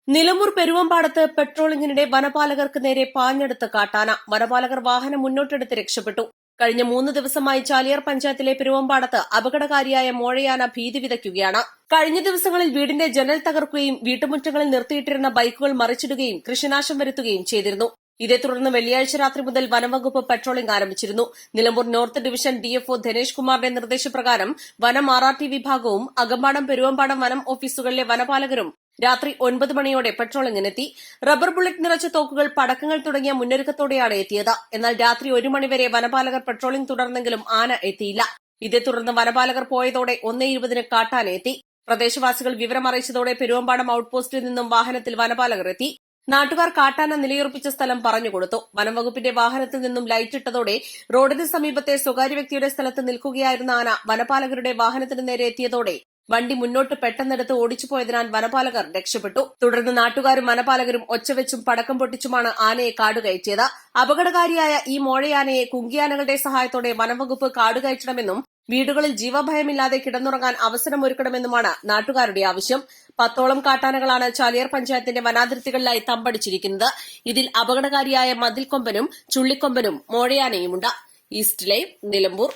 നിലമ്പൂർ പെരുവമ്പാടത്ത് പെട്രോളിംഗിനിടെ വനപാലകർക്ക് നേരെ പാഞ്ഞെടുത്ത കാട്ടാന. വനപാലകർ വാഹനം മുന്നോട്ടെടുത്ത് രക്ഷപ്പെട്ടു. കഴിഞ്ഞ 3 ദിവസമായി ചാലിയാർ പഞ്ചായത്തിലെ പെരുവമ്പാടത്ത് അപകടകാരിയായ മോഴയാന ഭീതി വിതയ്ക്കുകയാണ്. കഴിഞ്ഞ ദിവസങ്ങളിൽ വീടിന്റെ ജനൽ തകർക്കുകയും വീട്ടുമുറ്റങ്ങളിൽ നിർത്തിയിട്ടിരുന്ന ബൈക്കുകൾ മറിച്ചിടുകയും കൃഷിനാശം വരുത്തുകയും ചെയ്തിരുന്നു. ഇതേ തുടർന്ന് വെള്ളിയാഴ്ച രാത്രി മുതൽ വനംവകുപ്പ് പെട്രോളിംഗ് ആരംഭിച്ചിരുന്നു. Nilambur north division DFO Dhanesh കുമാറിന്റെ നിർദ്ദേശപ്രകാരം വനം RRT വിഭാഗവും അകമ്പാടം പെരുവമ്പാടം വനം ഓഫീസുകളിലെ വനപാലകരും രാത്രി 9 മണിയോടെ പെട്രോളിംഗിനെത്തി. റബ്ബർ ബുള്ളറ്റ് നിറച്ച തോക്കുകൾ, പടക്കങ്ങൾ തുടങ്ങിയ മുന്നൊരുക്കത്തോടെയാണ് എത്തിയത്. എന്നാൽ രാത്രി 1 മണിവരെ വനപാലകർ പെട്രോളിംഗ് തുടർന്നെങ്കിലും ആന എത്തിയില്ല. ഇതേ തുടർന്ന് വനപാലകർ പോയതോടെ 1:20 കാട്ടാന എത്തി. പ്രദേശവാസികൾ വിവരമറിയിച്ചതോടെ പെരുവമ്പാടം ഔട്ട്പോസ്റ്റിൽ നിന്നും വാഹനത്തിൽ വനപാലകർ എത്തി. നാട്ടുകാർ കാട്ടാന നിലയുറപ്പിച്ച സ്ഥലം പറഞ്ഞുകൊടുത്തു. വനംവകുപ്പിന്റെ വാഹനത്തിൽ നിന്നും ലൈറ്റിട്ടതോടെ റോഡിന് സമീപത്തെ സ്വകാര്യ വ്യക്തിയുടെ സ്ഥലത്ത് നിൽക്കുകയായിരുന്ന ആന വനപാലകരുടെ വാഹനത്തിന് നേരെ എത്തിയതോടെ വണ്ടി മുന്നോട്ട് പെട്ടെന്നെടുത്ത് ഓടിച്ചുപോയതിനാൽ വനപാലകർ രക്ഷപ്പെട്ടു. തുടർന്ന് നാട്ടുകാരും വനപാലകരും ഒച്ചവെച്ചും പടക്കം പൊട്ടിച്ചുമാണ് ആനയെ കാടുകയറ്റിയത്. അപകടകാരിയായ ഈ മോഴയാനയെ കുങ്കിയാനകളുടെ സഹായത്തോടെ വനംവകുപ്പ് കാടുകയറ്റണമെന്നും വീടുകളിൽ ജീവഭയമില്ലാതെ കിടന്നുറങ്ങാൻ അവസരമൊരുക്കണമെന്നുമാണ് നാട്ടുകാരുടെ ആവശ്യം. 10ഓളം കാട്ടാനകളാണ് ചാലിയാർ പഞ്ചായത്തിന്റെ വനാതിർത്തികളിലായി തമ്പടിച്ചിരിക്കുന്നത്. ഇതിൽ അപകടകാരിയായ മതിൽക്കൊമ്പനും ചുള്ളിക്കൊമ്പനും മോഴയാനയുമുണ്ട്. East Live, Nilambur.